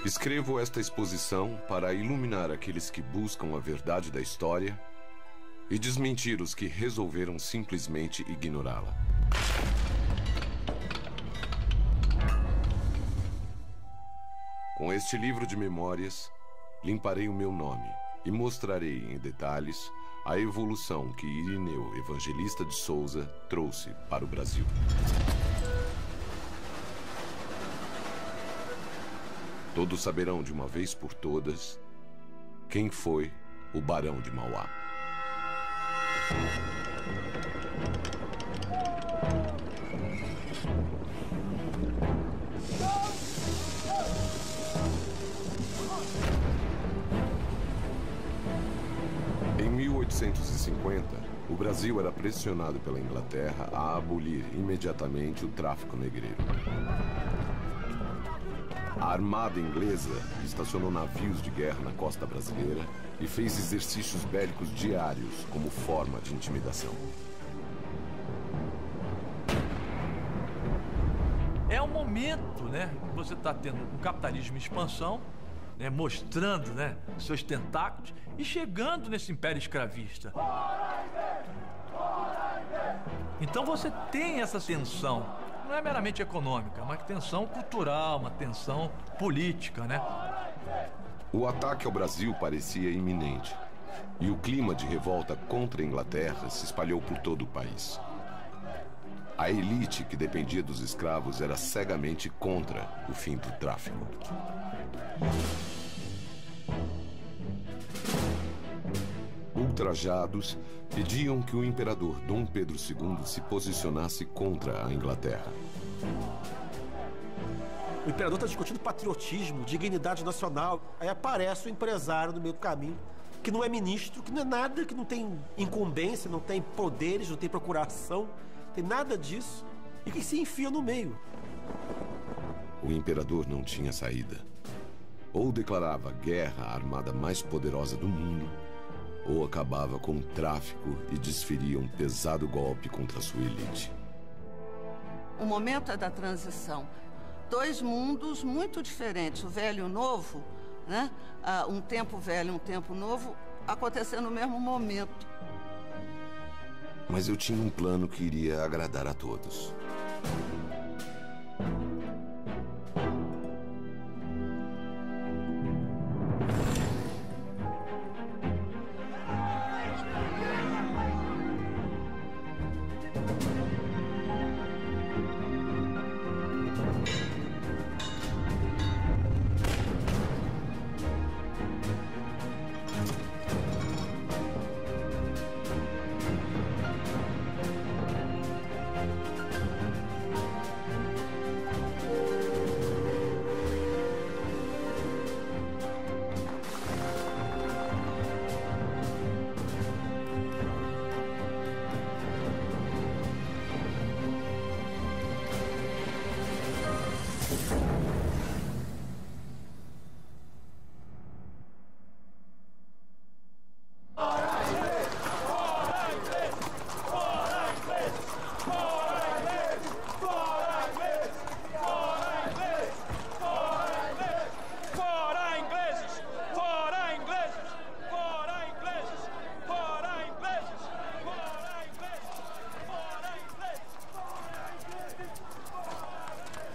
Escrevo esta exposição para iluminar aqueles que buscam a verdade da história e desmentir os que resolveram simplesmente ignorá-la. Com este livro de memórias, limparei o meu nome e mostrarei em detalhes a evolução que Irineu Evangelista de Souza trouxe para o Brasil. Todos saberão de uma vez por todas quem foi o Barão de Mauá. Em 1850, o Brasil era pressionado pela Inglaterra a abolir imediatamente o tráfico negreiro. A armada inglesa estacionou navios de guerra na costa brasileira e fez exercícios bélicos diários como forma de intimidação. É um momento, né? Você está tendo um capitalismo em expansão, né, mostrando, né, seus tentáculos e chegando nesse império escravista. Então você tem essa tensão. Não é meramente econômica, é uma tensão cultural, uma tensão política, né? O ataque ao Brasil parecia iminente, e o clima de revolta contra a Inglaterra se espalhou por todo o país. A elite que dependia dos escravos era cegamente contra o fim do tráfico. Ultrajados, pediam que o imperador Dom Pedro II se posicionasse contra a Inglaterra. O imperador está discutindo patriotismo, dignidade nacional. Aí aparece o empresário no meio do caminho, que não é ministro, que não é nada, que não tem incumbência, não tem poderes, não tem procuração, não tem nada disso, e que se enfia no meio. O imperador não tinha saída. Ou declarava guerra à armada mais poderosa do mundo, ou acabava com o tráfico e desferia um pesado golpe contra a sua elite. O momento é da transição. Dois mundos muito diferentes, o velho e o novo, né? Um tempo velho e um tempo novo, acontecendo no mesmo momento. Mas eu tinha um plano que iria agradar a todos.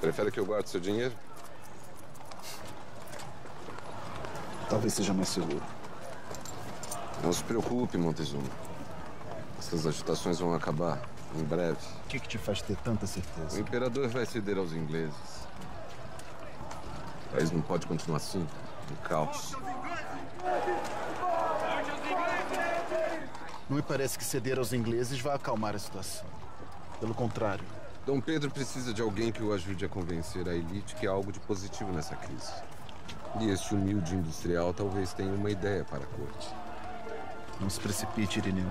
Prefere que eu guarde seu dinheiro? Talvez seja mais seguro. Não se preocupe, Montezuma. Essas agitações vão acabar em breve. O que te faz ter tanta certeza? O imperador vai ceder aos ingleses. O país não pode continuar assim, no caos. Não me parece que ceder aos ingleses vai acalmar a situação. Pelo contrário. Dom Pedro precisa de alguém que o ajude a convencer a elite que há algo de positivo nessa crise. E este humilde industrial talvez tenha uma ideia para a corte. Não se precipite, Irineu.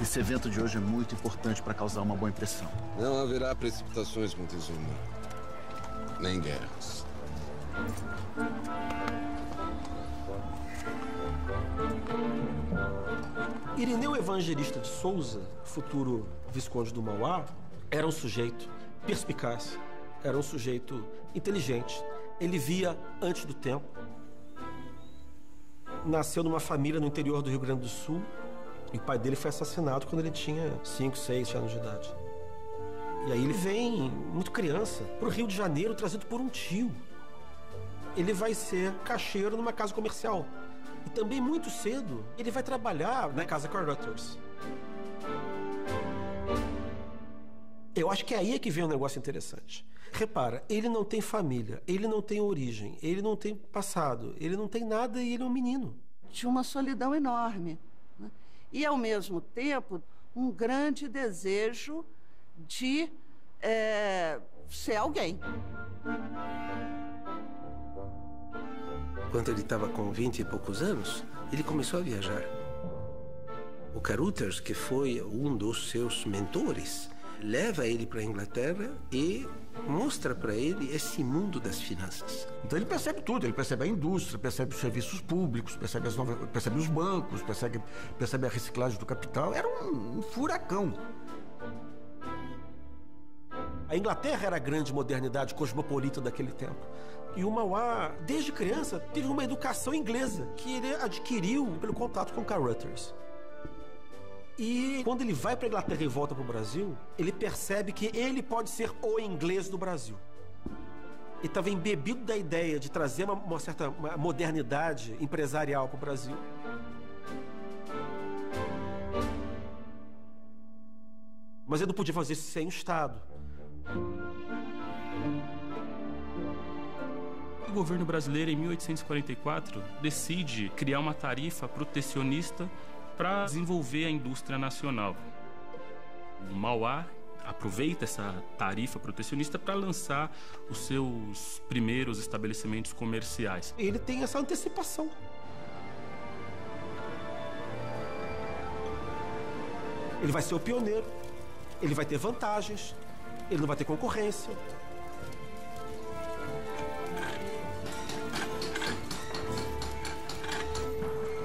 Esse evento de hoje é muito importante para causar uma boa impressão. Não haverá precipitações, Montezuma. Nem guerras. Irineu Evangelista de Souza, futuro Visconde do Mauá, era um sujeito perspicaz, era um sujeito inteligente, Ele via antes do tempo. Nasceu numa família no interior do Rio Grande do Sul. E o pai dele foi assassinado quando ele tinha 5, 6 anos de idade. E aí ele vem, muito criança, para o Rio de Janeiro, trazido por um tio. Ele vai ser caixeiro numa casa comercial. E também, muito cedo, ele vai trabalhar na casa Carruthers. Eu acho que é aí que vem um negócio interessante. Repara, ele não tem família, ele não tem origem, ele não tem passado, ele não tem nada e ele é um menino. Tinha uma solidão enorme, né? E, ao mesmo tempo, um grande desejo de ser alguém. Quando ele estava com 20 e poucos anos, ele começou a viajar. O Carruthers, que foi um dos seus mentores, leva ele para a Inglaterra e mostra para ele esse mundo das finanças. Então ele percebe tudo, ele percebe a indústria, percebe os serviços públicos, percebe os bancos, percebe a reciclagem do capital. Era um furacão. A Inglaterra era a grande modernidade cosmopolita daquele tempo. E o Mauá, desde criança, teve uma educação inglesa que ele adquiriu pelo contato com Carruthers. E quando ele vai para a Inglaterra e volta para o Brasil, ele percebe que ele pode ser o inglês do Brasil. Ele estava embebido da ideia de trazer uma certa modernidade empresarial para o Brasil. Mas ele não podia fazer isso sem o Estado. O governo brasileiro, em 1844, decide criar uma tarifa protecionista para desenvolver a indústria nacional. O Mauá aproveita essa tarifa protecionista para lançar os seus primeiros estabelecimentos comerciais. Ele tem essa antecipação. Ele vai ser o pioneiro, ele vai ter vantagens, ele não vai ter concorrência.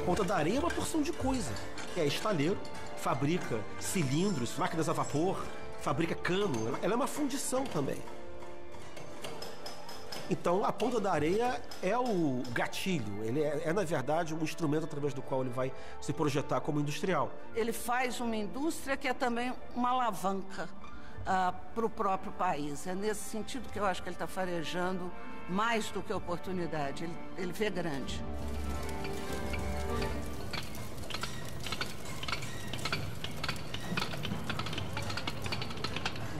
Ponta da Areia é uma porção de coisa. É estaleiro, fabrica cilindros, máquinas a vapor, fabrica cano. Ela é uma fundição também. Então, a Ponta da Areia é o gatilho. Ele na verdade, um instrumento através do qual ele vai se projetar como industrial. Ele faz uma indústria que é também uma alavanca para o próprio país. É nesse sentido que eu acho que ele está farejando mais do que oportunidade. Ele vê grande.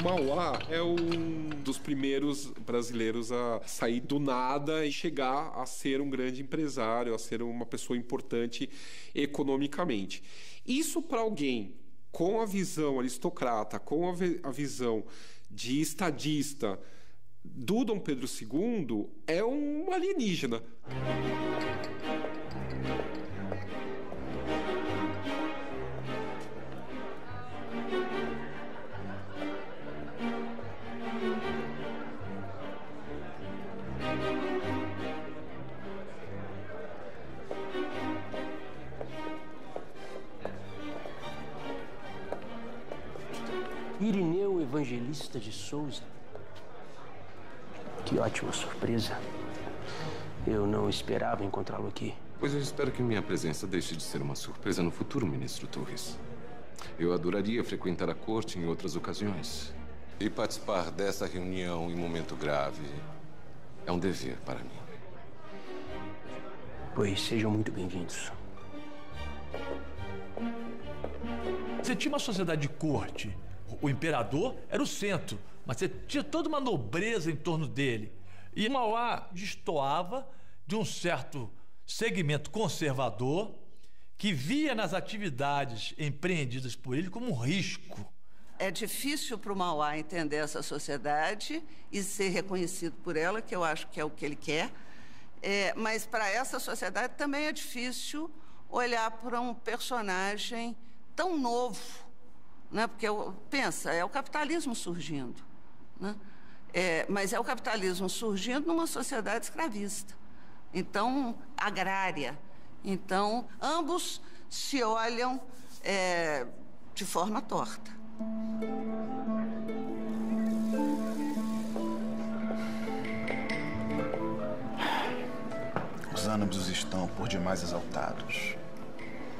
Mauá é um dos primeiros brasileiros a sair do nada e chegar a ser um grande empresário, a ser uma pessoa importante economicamente. Isso para alguém com a visão aristocrata, com a visão de estadista do Dom Pedro II, é um alienígena. Irineu Evangelista de Souza. Que ótima surpresa. Eu não esperava encontrá-lo aqui. Pois eu espero que minha presença deixe de ser uma surpresa no futuro, ministro Torres. Eu adoraria frequentar a corte em outras ocasiões. E participar dessa reunião em momento grave é um dever para mim. Pois sejam muito bem-vindos. Você tinha uma sociedade de corte. O imperador era o centro, mas você tinha toda uma nobreza em torno dele. E Mauá destoava de um certo segmento conservador que via nas atividades empreendidas por ele como um risco. É difícil para o Mauá entender essa sociedade e ser reconhecido por ela, que eu acho que é o que ele quer. Mas para essa sociedade também é difícil olhar para um personagem tão novo, né? Porque, pensa, é o capitalismo surgindo, né? Mas é o capitalismo surgindo numa sociedade escravista, então, agrária. Então, ambos se olham de forma torta. Os ânimos estão por demais exaltados.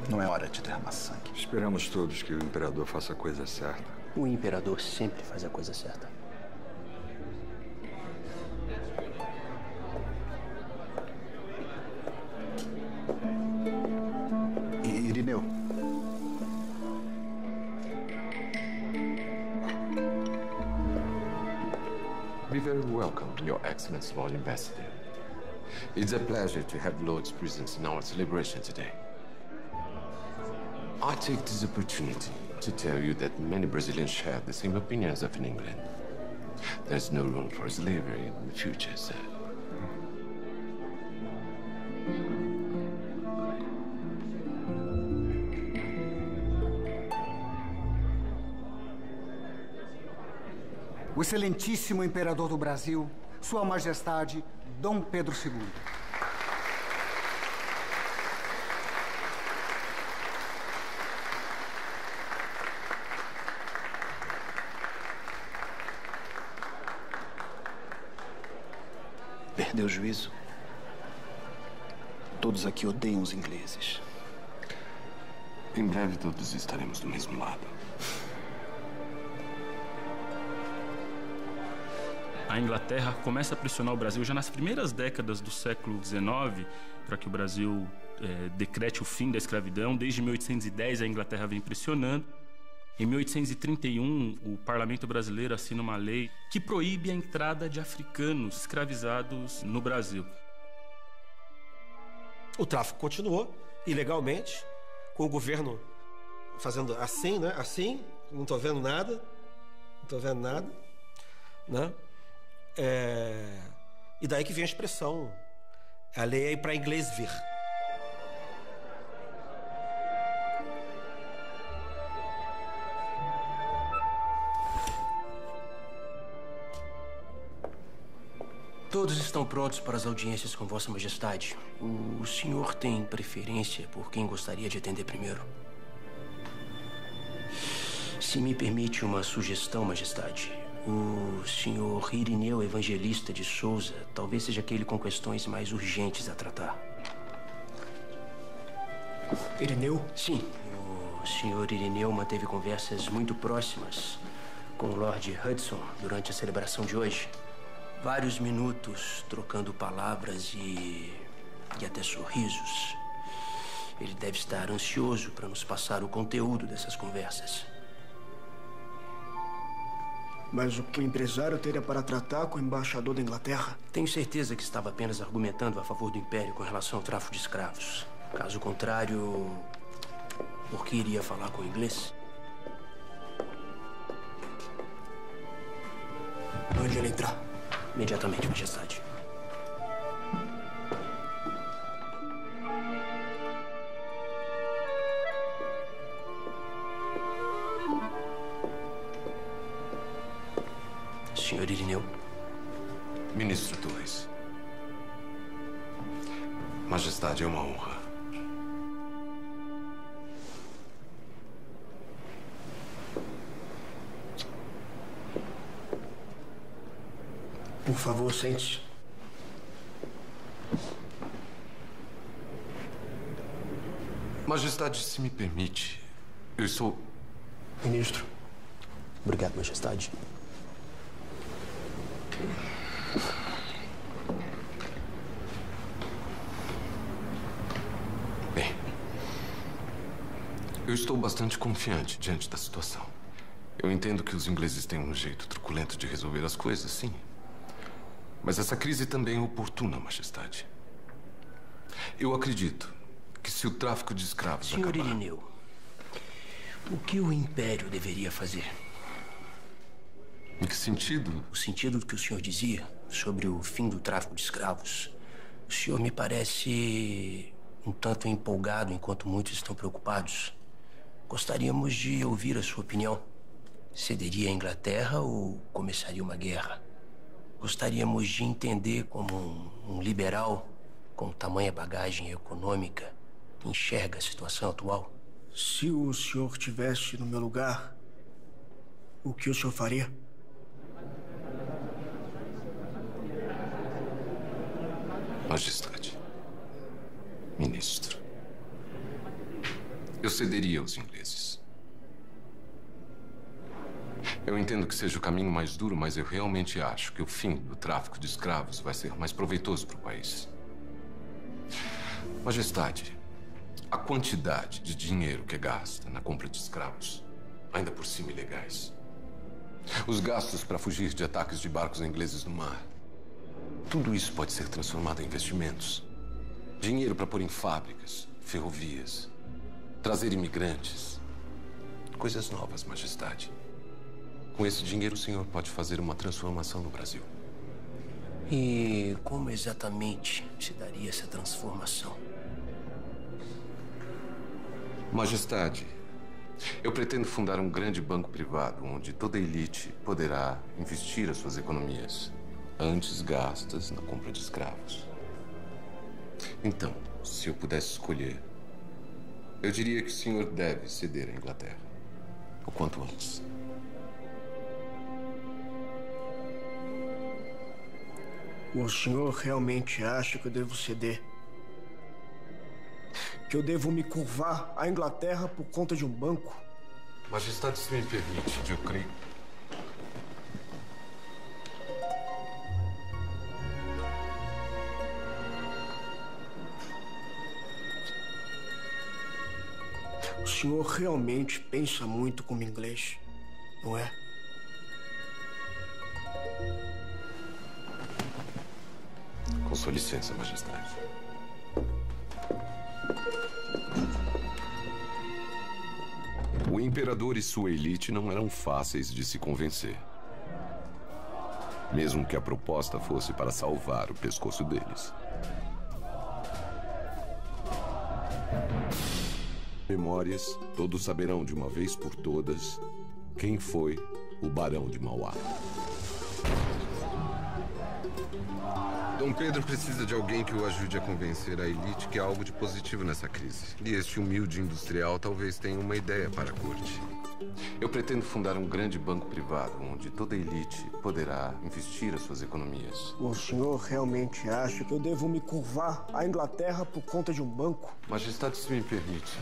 Não é hora de derramar sangue. Esperamos todos que o imperador faça a coisa certa. O imperador sempre faz a coisa certa. Irineu. Be very welcome, Your Excellency, Lord Ambassador. It's a pleasure to have Lord's presence in our celebration today. I take this opportunity to tell you that many Brazilians share the same opinions of in England. There's no room for slavery in the future, sir. O excelentíssimo imperador do Brasil, Sua Majestade Dom Pedro II. Perdeu o juízo? Todos aqui odeiam os ingleses. Em breve todos estaremos do mesmo lado. A Inglaterra começa a pressionar o Brasil já nas primeiras décadas do século XIX para que o Brasil decrete o fim da escravidão. Desde 1810 a Inglaterra vem pressionando. Em 1831, o parlamento brasileiro assina uma lei que proíbe a entrada de africanos escravizados no Brasil. O tráfico continuou, ilegalmente, com o governo fazendo assim, né? Assim, não estou vendo nada, né? E daí que vem a expressão, a lei é para inglês ver. Todos estão prontos para as audiências com Vossa Majestade. O senhor tem preferência por quem gostaria de atender primeiro? Se me permite uma sugestão, Majestade. O senhor Irineu Evangelista de Souza talvez seja aquele com questões mais urgentes a tratar. Irineu? Sim. O senhor Irineu manteve conversas muito próximas com o Lord Hudson durante a celebração de hoje. Vários minutos trocando palavras e até sorrisos. Ele deve estar ansioso para nos passar o conteúdo dessas conversas. Mas o que o empresário teria para tratar com o embaixador da Inglaterra? Tenho certeza que estava apenas argumentando a favor do Império com relação ao tráfico de escravos. Caso contrário, por que iria falar com o inglês? Mande ele entrar. Imediatamente, Majestade. Senhor Irineu. Ministro Torres. Majestade, é uma honra. Por favor, sente-se. Majestade, se me permite, eu sou... Ministro. Obrigado, Majestade. Bem, eu estou bastante confiante diante da situação. Eu entendo que os ingleses têm um jeito truculento de resolver as coisas, sim. Mas essa crise também é oportuna, Majestade. Eu acredito que se o tráfico de escravos Senhor acabar... Irineu, o que o Império deveria fazer? Em que sentido? O sentido do que o senhor dizia sobre o fim do tráfico de escravos. O senhor me parece um tanto empolgado enquanto muitos estão preocupados. Gostaríamos de ouvir a sua opinião. Cederia a Inglaterra ou começaria uma guerra? Gostaríamos de entender como um liberal com tamanha bagagem econômica enxerga a situação atual. Se o senhor estivesse no meu lugar, o que o senhor faria? Majestade, Ministro, eu cederia aos ingleses. Eu entendo que seja o caminho mais duro, mas eu realmente acho que o fim do tráfico de escravos vai ser mais proveitoso para o país. Majestade, a quantidade de dinheiro que gasta na compra de escravos, ainda por cima ilegais, os gastos para fugir de ataques de barcos ingleses no mar, tudo isso pode ser transformado em investimentos. Dinheiro para pôr em fábricas, ferrovias, trazer imigrantes. Coisas novas, Majestade. Com esse dinheiro, o senhor pode fazer uma transformação no Brasil. E como exatamente se daria essa transformação? Majestade, eu pretendo fundar um grande banco privado onde toda a elite poderá investir as suas economias, antes gastas na compra de escravos. Então, se eu pudesse escolher, eu diria que o senhor deve ceder à Inglaterra, o quanto antes. O senhor realmente acha que eu devo ceder? Que eu devo me curvar à Inglaterra por conta de um banco? Majestade, se me permite, eu creio... O senhor realmente pensa muito como inglês, não é? Com sua licença, Majestade. O imperador e sua elite não eram fáceis de se convencer. Mesmo que a proposta fosse para salvar o pescoço deles. Memórias, todos saberão de uma vez por todas quem foi o Barão de Mauá. Dom Pedro precisa de alguém que o ajude a convencer a elite que há algo de positivo nessa crise. E este humilde industrial talvez tenha uma ideia para a corte. Eu pretendo fundar um grande banco privado onde toda a elite poderá investir as suas economias. O senhor realmente acha que eu devo me curvar à Inglaterra por conta de um banco? Majestade, se me permite.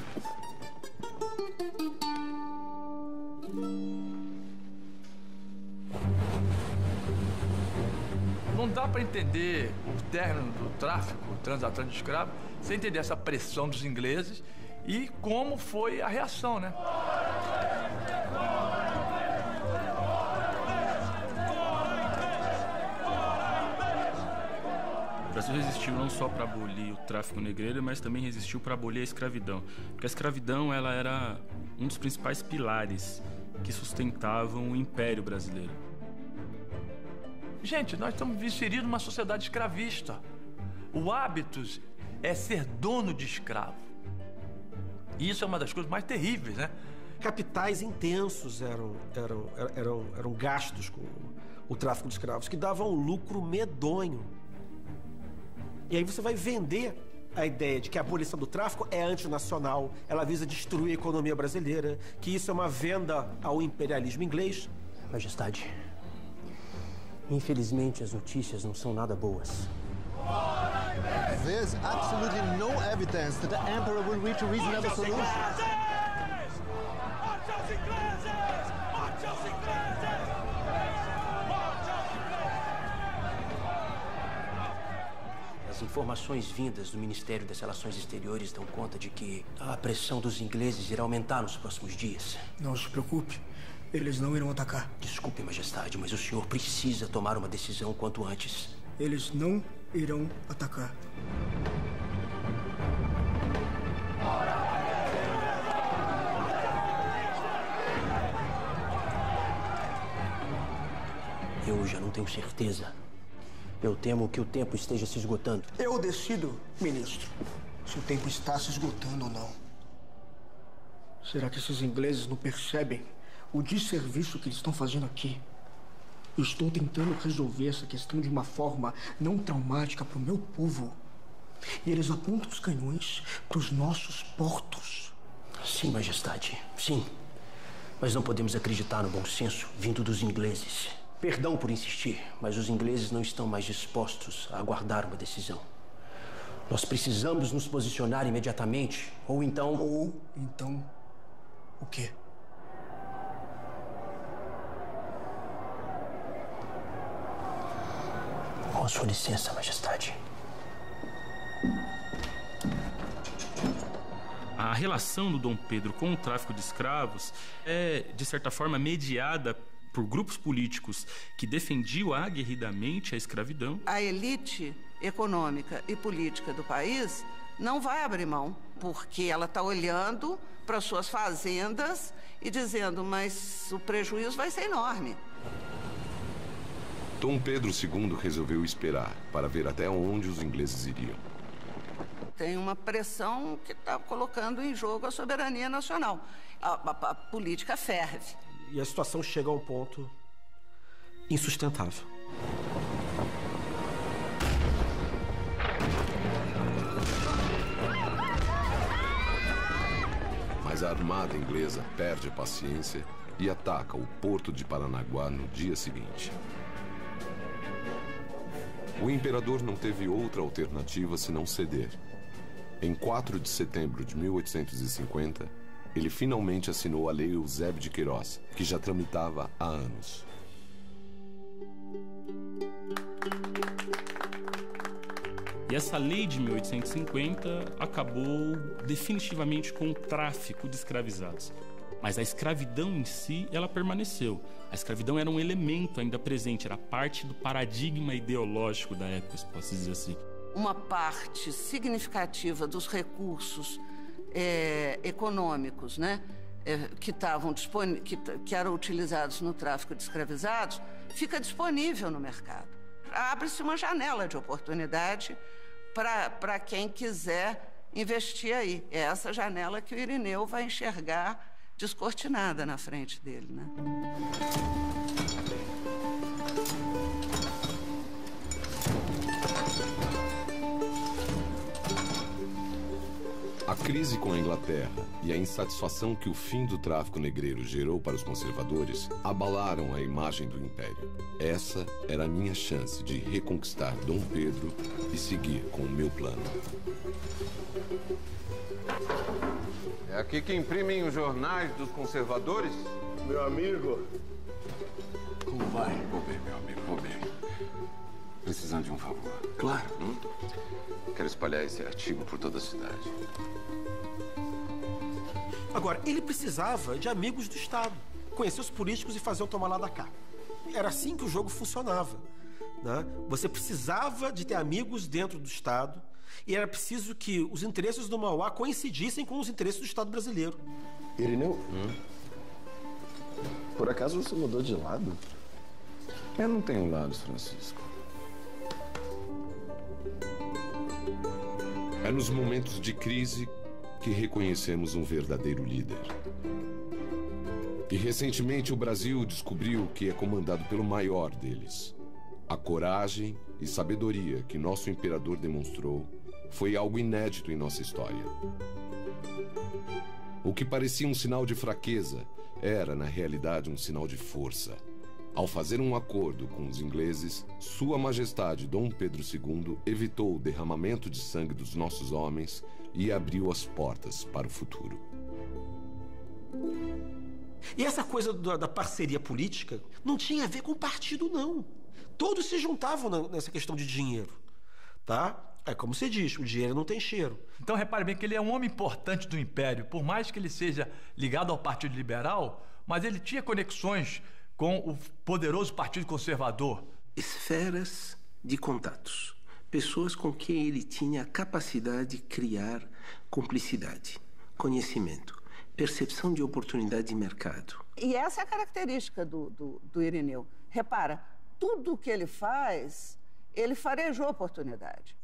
Não dá para entender o término do tráfico transatlântico de escravos sem entender essa pressão dos ingleses e como foi a reação, né? O Brasil resistiu não só para abolir o tráfico negreiro, mas também resistiu para abolir a escravidão. Porque a escravidão ela era um dos principais pilares que sustentavam o Império Brasileiro. Gente, nós estamos inseridos numa sociedade escravista. O hábito é ser dono de escravo. E isso é uma das coisas mais terríveis, né? Capitais intensos eram gastos com o tráfico de escravos, que davam um lucro medonho. E aí você vai vender a ideia de que a abolição do tráfico é antinacional, ela visa destruir a economia brasileira, que isso é uma venda ao imperialismo inglês. Majestade, infelizmente as notícias não são nada boas. There's absolutely no evidence that the Emperor will reach a reasonable solution. As informações vindas do Ministério das Relações Exteriores dão conta de que a pressão dos ingleses irá aumentar nos próximos dias. Não se preocupe, eles não irão atacar. Desculpe, Majestade, mas o senhor precisa tomar uma decisão quanto antes. Eles não irão atacar. Eu já não tenho certeza. Eu temo que o tempo esteja se esgotando. Eu decido, ministro, se o tempo está se esgotando ou não. Será que esses ingleses não percebem o desserviço que eles estão fazendo aqui? Eu estou tentando resolver essa questão de uma forma não traumática para o meu povo. E eles apontam os canhões para os nossos portos. Sim, Majestade, sim. Mas não podemos acreditar no bom senso vindo dos ingleses. Perdão por insistir, mas os ingleses não estão mais dispostos a aguardar uma decisão. Nós precisamos nos posicionar imediatamente, ou então... Ou então... o quê? Com sua licença, Majestade. A relação do Dom Pedro com o tráfico de escravos é, de certa forma, mediada por grupos políticos que defendiam aguerridamente a escravidão. A elite econômica e política do país não vai abrir mão, porque ela está olhando para suas fazendas e dizendo, mas o prejuízo vai ser enorme. Dom Pedro II resolveu esperar para ver até onde os ingleses iriam. Tem uma pressão que está colocando em jogo a soberania nacional. A política ferve. E a situação chega a um ponto insustentável. Mas a armada inglesa perde a paciência e ataca o porto de Paranaguá no dia seguinte. O imperador não teve outra alternativa senão ceder. Em 4 de setembro de 1850, ele finalmente assinou a Lei Eusébio de Queiroz, que já tramitava há anos. E essa lei de 1850 acabou definitivamente com o tráfico de escravizados. Mas a escravidão em si, ela permaneceu. A escravidão era um elemento ainda presente, era parte do paradigma ideológico da época, se posso dizer assim. Uma parte significativa dos recursos econômicos, né, que eram utilizados no tráfico de escravizados, fica disponível no mercado. Abre-se uma janela de oportunidade para quem quiser investir aí. É essa janela que o Irineu vai enxergar descortinada na frente dele, né? A crise com a Inglaterra e a insatisfação que o fim do tráfico negreiro gerou para os conservadores abalaram a imagem do Império. Essa era a minha chance de reconquistar Dom Pedro e seguir com o meu plano. É aqui que imprimem os jornais dos conservadores? Meu amigo. Como vai? Vou bem, meu amigo, vou bem. Precisando de um favor. Claro. Quero espalhar esse artigo por toda a cidade. Agora, ele precisava de amigos do Estado. Conhecer os políticos e fazer o tomar lá da cá. Era assim que o jogo funcionava, né? Você precisava de ter amigos dentro do Estado e era preciso que os interesses do Mauá coincidissem com os interesses do Estado brasileiro. Irineu, por acaso você mudou de lado? Eu não tenho lados, Francisco. É nos momentos de crise que reconhecemos um verdadeiro líder. E recentemente o Brasil descobriu que é comandado pelo maior deles. A coragem e sabedoria que nosso imperador demonstrou foi algo inédito em nossa história. O que parecia um sinal de fraqueza era, na realidade, um sinal de força. Ao fazer um acordo com os ingleses, Sua Majestade Dom Pedro II evitou o derramamento de sangue dos nossos homens e abriu as portas para o futuro. E essa coisa da parceria política não tinha a ver com partido, não. Todos se juntavam nessa questão de dinheiro, tá? É como você diz, o dinheiro não tem cheiro. Então repare bem que ele é um homem importante do Império, por mais que ele seja ligado ao Partido Liberal, mas ele tinha conexões com o poderoso Partido Conservador. Esferas de contatos. Pessoas com quem ele tinha a capacidade de criar cumplicidade, conhecimento, percepção de oportunidade de mercado. E essa é a característica do Irineu. Repara, tudo que ele faz, ele farejou a oportunidade.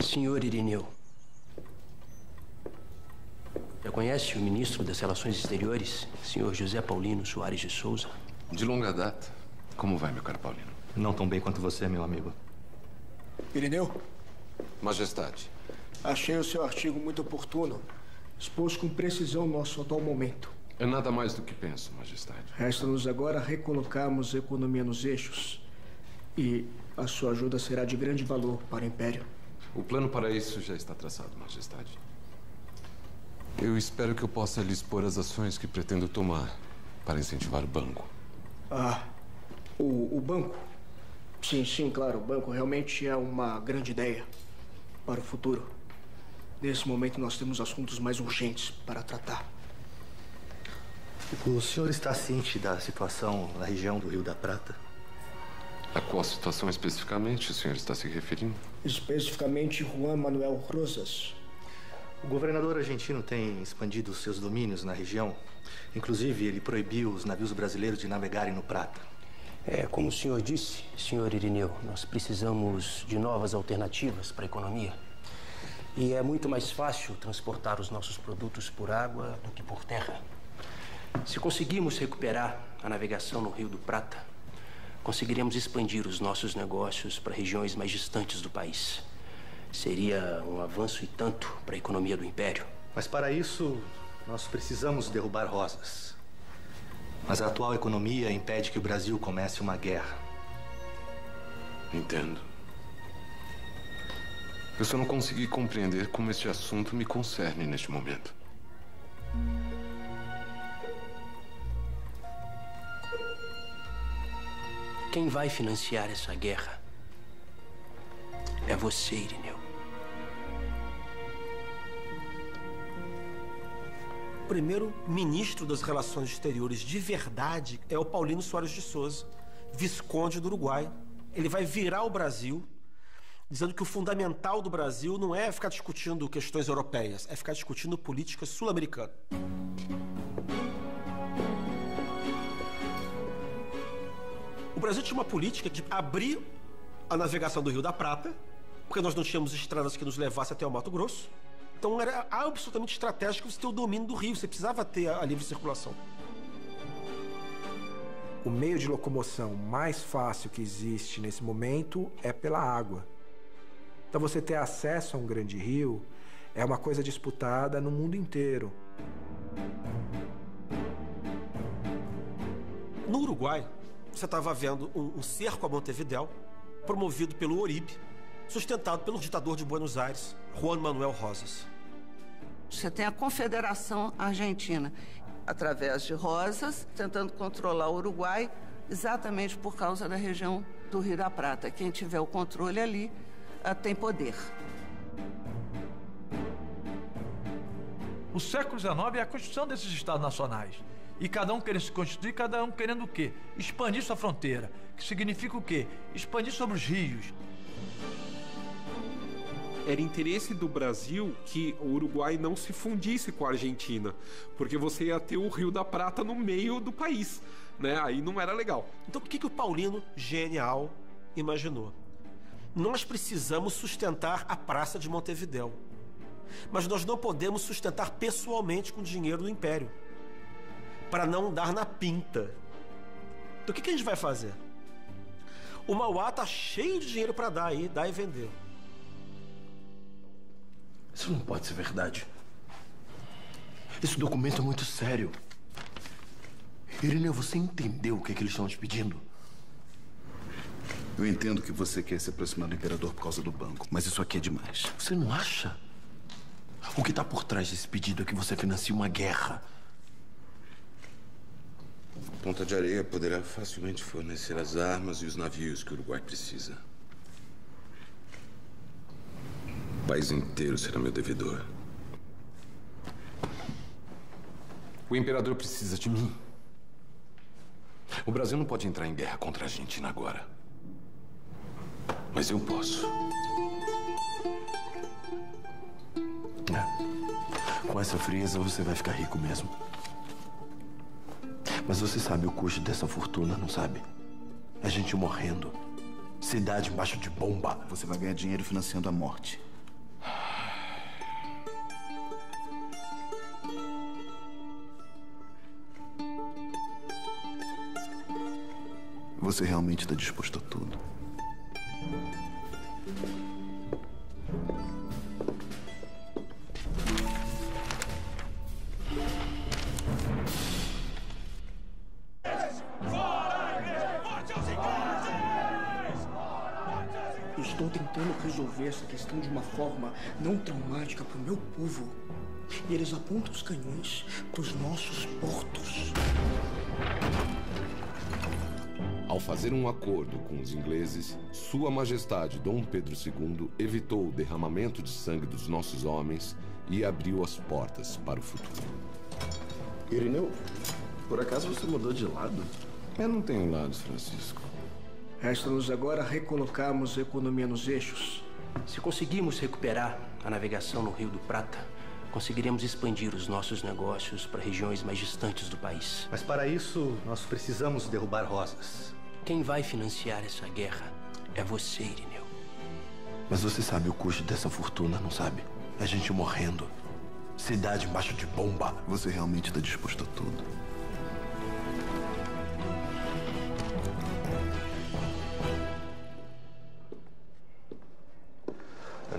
Senhor Irineu, já conhece o ministro das Relações Exteriores, senhor José Paulino Soares de Souza? De longa data. Como vai, meu caro Paulino? Não tão bem quanto você, meu amigo. Irineu? Majestade. Achei o seu artigo muito oportuno. Expôs com precisão nosso atual momento. É nada mais do que penso, Majestade. Resta-nos agora recolocarmos a economia nos eixos E a sua ajuda será de grande valor para o Império. O plano para isso já está traçado, Majestade. Eu espero que eu possa lhe expor as ações que pretendo tomar para incentivar o banco. Ah, o banco? Sim, claro. O banco realmente é uma grande ideia para o futuro. Nesse momento, nós temos assuntos mais urgentes para tratar. O senhor está ciente da situação na região do Rio da Prata? A qual situação especificamente o senhor está se referindo? Especificamente Juan Manuel Rosas. O governador argentino tem expandido seus domínios na região. Inclusive, ele proibiu os navios brasileiros de navegarem no Prata. Como o senhor disse, senhor Irineu, nós precisamos de novas alternativas para a economia. E é muito mais fácil transportar os nossos produtos por água do que por terra. Se conseguirmos recuperar a navegação no Rio do Prata, conseguiremos expandir os nossos negócios para regiões mais distantes do país. Seria um avanço e tanto para a economia do Império. Mas para isso, nós precisamos derrubar Rosas. Mas a atual economia impede que o Brasil comece uma guerra. Entendo. Eu só não consegui compreender como este assunto me concerne neste momento. Quem vai financiar essa guerra é você, Irineu. O primeiro ministro das Relações Exteriores de verdade é o Paulino Soares de Souza, visconde do Uruguai. Ele vai virar o Brasil, dizendo que o fundamental do Brasil não é ficar discutindo questões europeias, é ficar discutindo política sul-americana. O Brasil tinha uma política de abrir a navegação do Rio da Prata, porque nós não tínhamos estradas que nos levassem até o Mato Grosso. Então era absolutamente estratégico você ter o domínio do rio, você precisava ter a livre circulação. O meio de locomoção mais fácil que existe nesse momento é pela água. Então você ter acesso a um grande rio é uma coisa disputada no mundo inteiro. No Uruguai, você estava vendo um cerco a Montevidéu, promovido pelo Uribe, sustentado pelo ditador de Buenos Aires, Juan Manuel Rosas. Você tem a Confederação Argentina, através de Rosas, tentando controlar o Uruguai, exatamente por causa da região do Rio da Prata. Quem tiver o controle ali tem poder. O século XIX é a constituição desses estados nacionais. E cada um querendo se constituir, cada um querendo o quê? Expandir sua fronteira. Que significa o quê? Expandir sobre os rios. Era interesse do Brasil que o Uruguai não se fundisse com a Argentina, porque você ia ter o Rio da Prata no meio do país, né? Aí não era legal. Então o que o Paulino, genial, imaginou? Nós precisamos sustentar a Praça de Montevidéu, mas nós não podemos sustentar pessoalmente com dinheiro do Império, para não dar na pinta. Então o que a gente vai fazer? O Mauá tá cheio de dinheiro para dar aí, dar e vender. Isso não pode ser verdade. Esse documento é muito sério. Irineu, você entendeu o que eles estão te pedindo? Eu entendo que você quer se aproximar do imperador por causa do banco, mas isso aqui é demais. Você não acha? O que está por trás desse pedido é que você financie uma guerra. Ponta de Areia poderá facilmente fornecer as armas e os navios que o Uruguai precisa. O país inteiro será meu devedor. O imperador precisa de mim. O Brasil não pode entrar em guerra contra a Argentina agora. Mas eu posso. Com essa frieza você vai ficar rico mesmo. Mas você sabe o custo dessa fortuna, não sabe? É gente morrendo. Cidade embaixo de bomba. Você vai ganhar dinheiro financiando a morte. Você realmente está disposto a tudo. tentando resolver essa questão de uma forma não traumática para o meu povo. E eles apontam os canhões para os nossos portos. Ao fazer um acordo com os ingleses, Sua Majestade Dom Pedro II evitou o derramamento de sangue dos nossos homens e abriu as portas para o futuro. Irineu, por acaso você mudou de lado? Eu não tenho lados, Francisco. Resta-nos agora recolocarmos a economia nos eixos. Se conseguirmos recuperar a navegação no Rio do Prata, conseguiremos expandir os nossos negócios para regiões mais distantes do país. Mas para isso, nós precisamos derrubar Rosas. Quem vai financiar essa guerra é você, Irineu. Mas você sabe o custo dessa fortuna, não sabe? A gente morrendo. Cidade embaixo de bomba. Você realmente está disposto a tudo?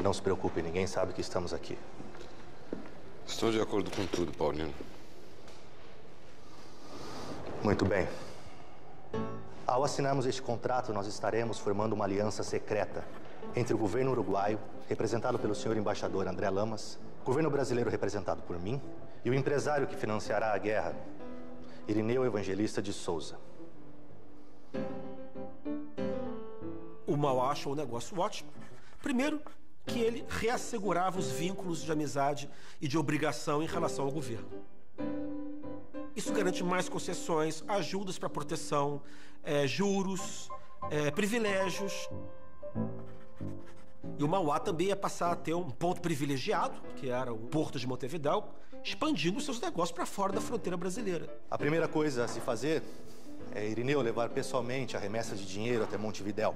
Não se preocupe, ninguém sabe que estamos aqui. Estou de acordo com tudo, Paulino. Muito bem. Ao assinarmos este contrato, nós estaremos formando uma aliança secreta entre o governo uruguaio, representado pelo senhor embaixador André Lamas, o governo brasileiro representado por mim, e o empresário que financiará a guerra, Irineu Evangelista de Souza. O Mauá achou um negócio ótimo. Primeiro, que ele reassegurava os vínculos de amizade e de obrigação em relação ao governo. Isso garante mais concessões, ajudas para proteção, juros, privilégios. E o Mauá também ia passar a ter um ponto privilegiado, que era o Porto de Montevidéu, expandindo seus negócios para fora da fronteira brasileira. A primeira coisa a se fazer é Irineu levar pessoalmente a remessa de dinheiro até Montevidéu.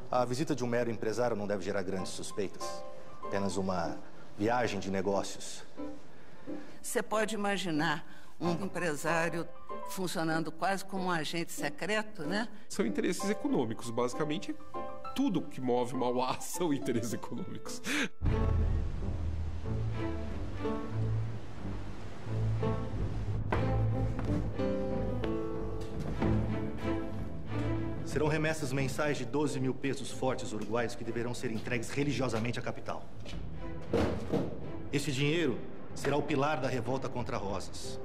A visita de um mero empresário não deve gerar grandes suspeitas. Apenas uma viagem de negócios. Você pode imaginar um empresário funcionando quase como um agente secreto, né? São interesses econômicos, basicamente. Tudo que move Mauá são interesses econômicos. Serão remessas mensais de 12 mil pesos fortes uruguaios que deverão ser entregues religiosamente à capital. Esse dinheiro será o pilar da revolta contra Rosas.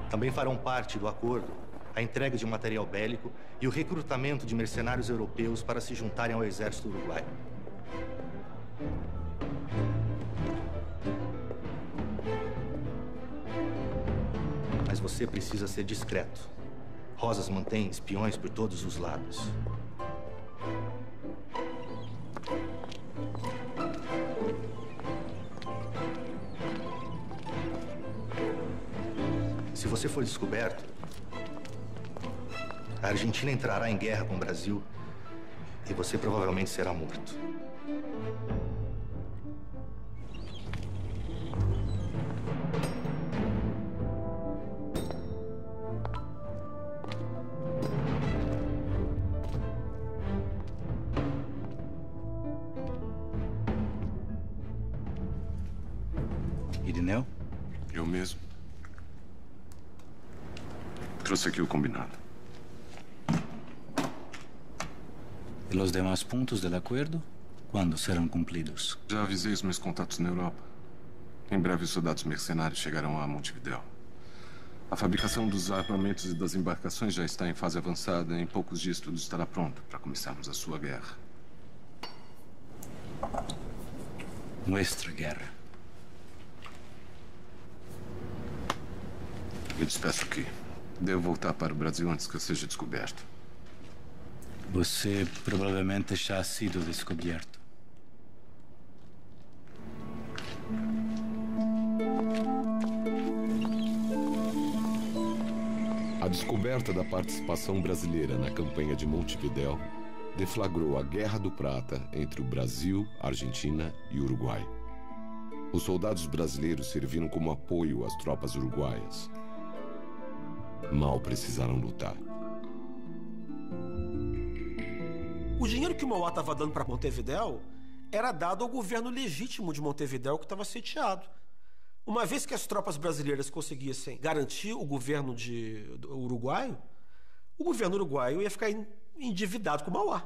Também farão parte do acordo a entrega de material bélico e o recrutamento de mercenários europeus para se juntarem ao exército uruguaio. Mas você precisa ser discreto. Rosas mantém espiões por todos os lados. Se você for descoberto, a Argentina entrará em guerra com o Brasil e você provavelmente será morto. Irineu? Eu mesmo. Trouxe aqui o combinado. E os demais pontos do acordo? Quando serão cumpridos? Já avisei os meus contatos na Europa. Em breve, os soldados mercenários chegarão a Montevidéu. A fabricação dos armamentos e das embarcações já está em fase avançada. Em poucos dias, tudo estará pronto para começarmos a sua guerra. Nuestra guerra. Me despeço aqui. Devo voltar para o Brasil antes que eu seja descoberto. Você provavelmente já ha sido descoberto. A descoberta da participação brasileira na campanha de Montevidéu deflagrou a Guerra do Prata entre o Brasil, Argentina e Uruguai. Os soldados brasileiros serviram como apoio às tropas uruguaias. Mal precisaram lutar. O dinheiro que o Mauá estava dando para Montevidéu era dado ao governo legítimo de Montevidéu, que estava sitiado. Uma vez que as tropas brasileiras conseguissem garantir o governo do uruguaio, o governo uruguaio ia ficar endividado com o Mauá.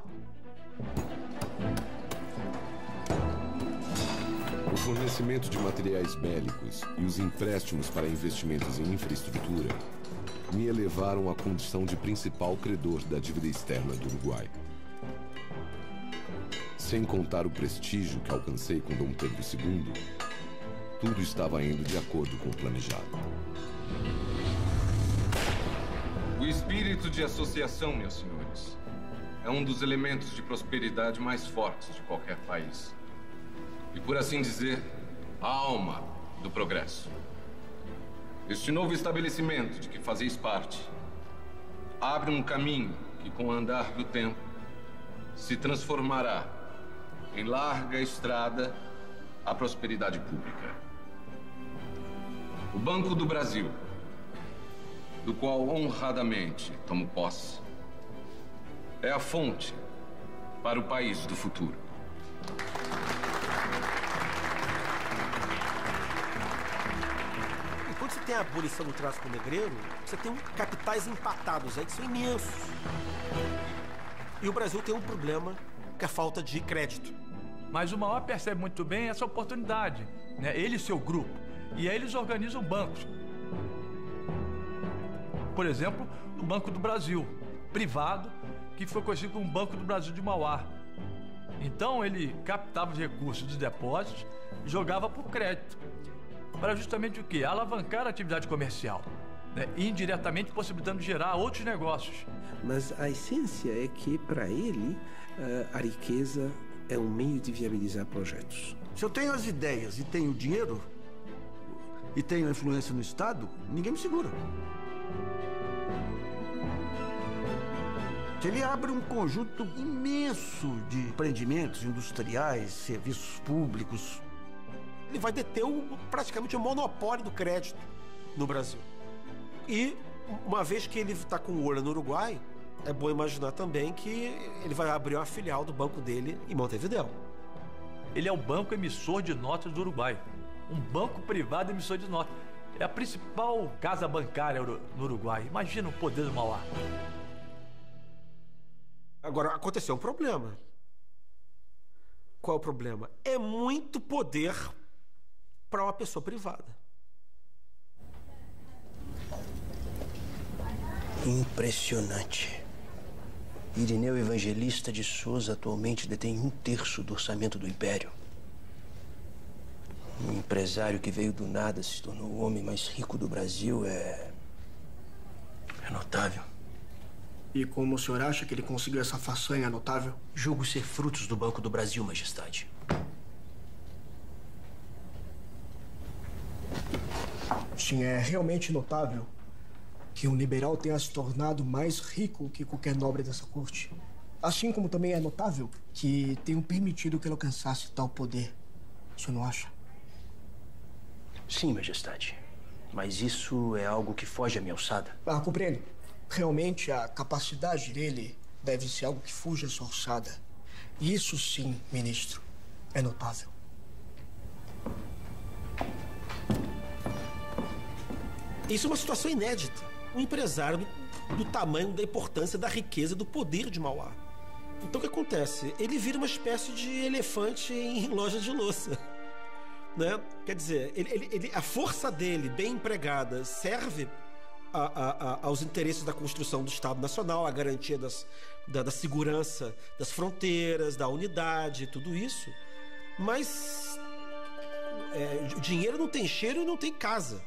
O fornecimento de materiais bélicos e os empréstimos para investimentos em infraestrutura me elevaram à condição de principal credor da dívida externa do Uruguai. Sem contar o prestígio que alcancei com Dom Pedro II, tudo estava indo de acordo com o planejado. O espírito de associação, meus senhores, é um dos elementos de prosperidade mais fortes de qualquer país. E, por assim dizer, a alma do progresso. Este novo estabelecimento de que fazeis parte abre um caminho que, com o andar do tempo, se transformará em larga estrada à prosperidade pública. O Banco do Brasil, do qual honradamente tomo posse, é a fonte para o país do futuro. E quando você tem a abolição do tráfico negreiro, você tem capitais empatados aí que são imensos. E o Brasil tem um problema, que é a falta de crédito. Mas o Mauá percebe muito bem essa oportunidade, né? Ele e seu grupo. E aí eles organizam bancos. Por exemplo, o Banco do Brasil, privado, que foi conhecido como Banco do Brasil de Mauá. Então ele captava os recursos dos depósitos e jogava por crédito. Para justamente o quê? Alavancar a atividade comercial, né? Indiretamente possibilitando gerar outros negócios. Mas a essência é que, para ele, a riqueza é um meio de viabilizar projetos. Se eu tenho as ideias e tenho dinheiro, e tenho influência no Estado, ninguém me segura. Ele abre um conjunto imenso de empreendimentos industriais, serviços públicos. Ele vai deter praticamente o monopólio do crédito no Brasil. E, uma vez que ele está com o olho no Uruguai, é bom imaginar também que ele vai abrir uma filial do banco dele em Montevidéu. Ele é o banco emissor de notas do Uruguai. Um banco privado emissor de notas. É a principal casa bancária no Uruguai. Imagina o poder do Mauá. Agora, aconteceu um problema. Qual é o problema? É muito poder para uma pessoa privada. Impressionante. Irineu Evangelista de Souza atualmente detém 1/3 do orçamento do Império. Um empresário que veio do nada, se tornou o homem mais rico do Brasil, é notável. E como o senhor acha que ele conseguiu essa façanha notável? Julgo ser frutos do Banco do Brasil, Majestade. Sim, é realmente notável que um liberal tenha se tornado mais rico que qualquer nobre dessa corte. Assim como também é notável que tenham permitido que ele alcançasse tal poder. O senhor não acha? Sim, Majestade. Mas isso é algo que foge à minha alçada. Compreendo. Realmente, a capacidade dele deve ser algo que fuja à sua alçada. E isso sim, ministro, é notável. Isso é uma situação inédita. Um empresário do tamanho, da importância, da riqueza, do poder de Mauá. Então o que acontece? Ele vira uma espécie de elefante em loja de louça. Né? Quer dizer, a força dele, bem empregada, serve aos interesses da construção do Estado Nacional, a garantia da segurança das fronteiras, da unidade, tudo isso. Mas o dinheiro não tem cheiro e não tem casa.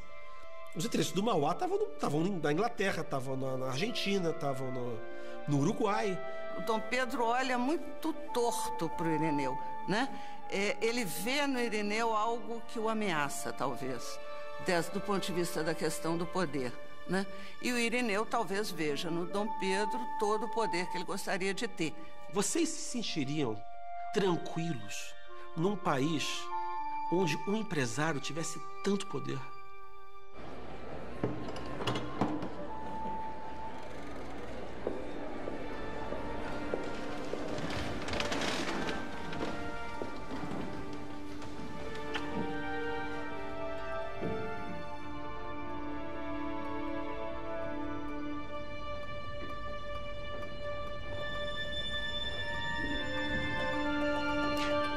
Os interesses do Mauá estavam na Inglaterra, estavam na Argentina, estavam no Uruguai. O Dom Pedro olha muito torto para o Irineu, né? Ele vê no Irineu algo que o ameaça, talvez, do ponto de vista da questão do poder, né? E o Irineu talvez veja no Dom Pedro todo o poder que ele gostaria de ter. Vocês se sentiriam tranquilos num país onde um empresário tivesse tanto poder?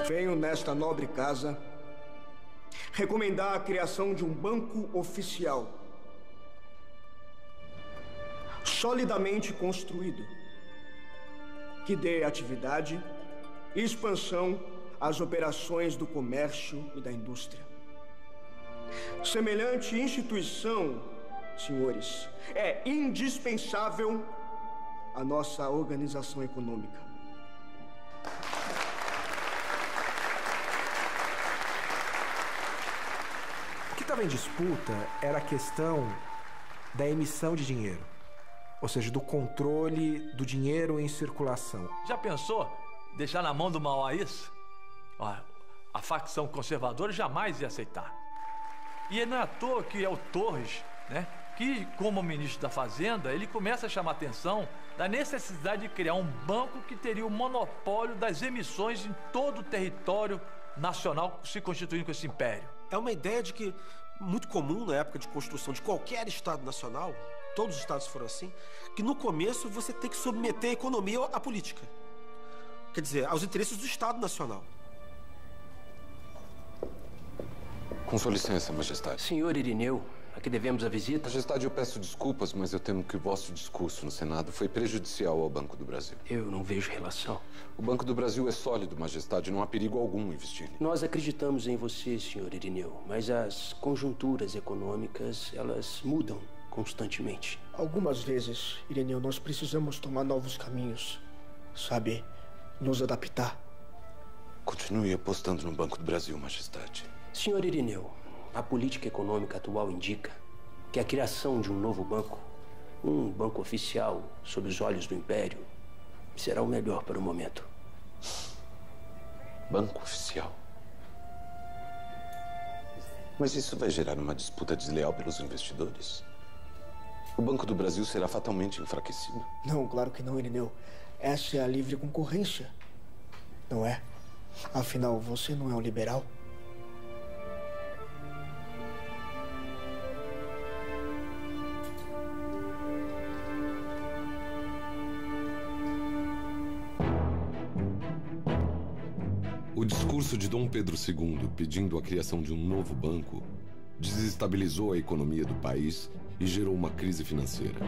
Venho nesta nobre casa recomendar a criação de um banco oficial solidamente construído que dê atividade e expansão às operações do comércio e da indústria. Semelhante instituição, senhores, é indispensável à nossa organização econômica. O que estava em disputa era a questão da emissão de dinheiro, ou seja, do controle do dinheiro em circulação. Já pensou deixar na mão do Mauá isso? Ó, a facção conservadora jamais ia aceitar. E não é à toa que é o Torres, né, que, como ministro da Fazenda, ele começa a chamar a atenção da necessidade de criar um banco que teria o monopólio das emissões em todo o território nacional, se constituindo com esse império. É uma ideia de que, muito comum na época de construção de qualquer Estado nacional, todos os Estados foram assim, que no começo você tem que submeter a economia à política. Quer dizer, aos interesses do Estado Nacional. Com sua licença, Majestade. Senhor Irineu, a que devemos a visita? Majestade, eu peço desculpas, mas eu temo que o vosso discurso no Senado foi prejudicial ao Banco do Brasil. Eu não vejo relação. O Banco do Brasil é sólido, Majestade, não há perigo algum investir. Nós acreditamos em você, senhor Irineu, mas as conjunturas econômicas, elas mudam constantemente. Algumas vezes, Irineu, nós precisamos tomar novos caminhos, sabe? Nos adaptar. Continue apostando no Banco do Brasil, Majestade. Senhor Irineu, a política econômica atual indica que a criação de um novo banco, um banco oficial sob os olhos do Império, será o melhor para o momento. Banco oficial? Mas isso vai gerar uma disputa desleal pelos investidores? O Banco do Brasil será fatalmente enfraquecido? Não, claro que não, Irineu. Essa é a livre concorrência, não é? Afinal, você não é um liberal? O discurso de Dom Pedro II pedindo a criação de um novo banco desestabilizou a economia do país e gerou uma crise financeira.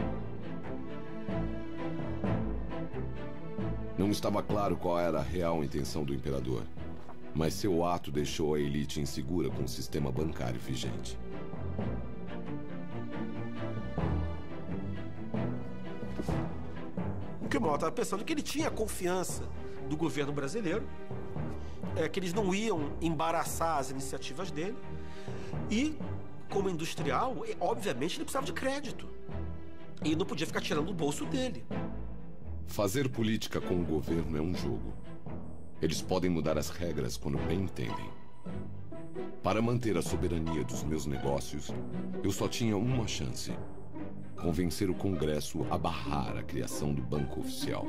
Não estava claro qual era a real intenção do imperador, mas seu ato deixou a elite insegura com o sistema bancário vigente. O que o Mauá estava pensando é que ele tinha confiança do governo brasileiro, que eles não iam embaraçar as iniciativas dele, e, como industrial, obviamente ele precisava de crédito. E não podia ficar tirando do bolso dele. Fazer política com o governo é um jogo. Eles podem mudar as regras quando bem entendem. Para manter a soberania dos meus negócios, eu só tinha uma chance: convencer o Congresso a barrar a criação do Banco Oficial.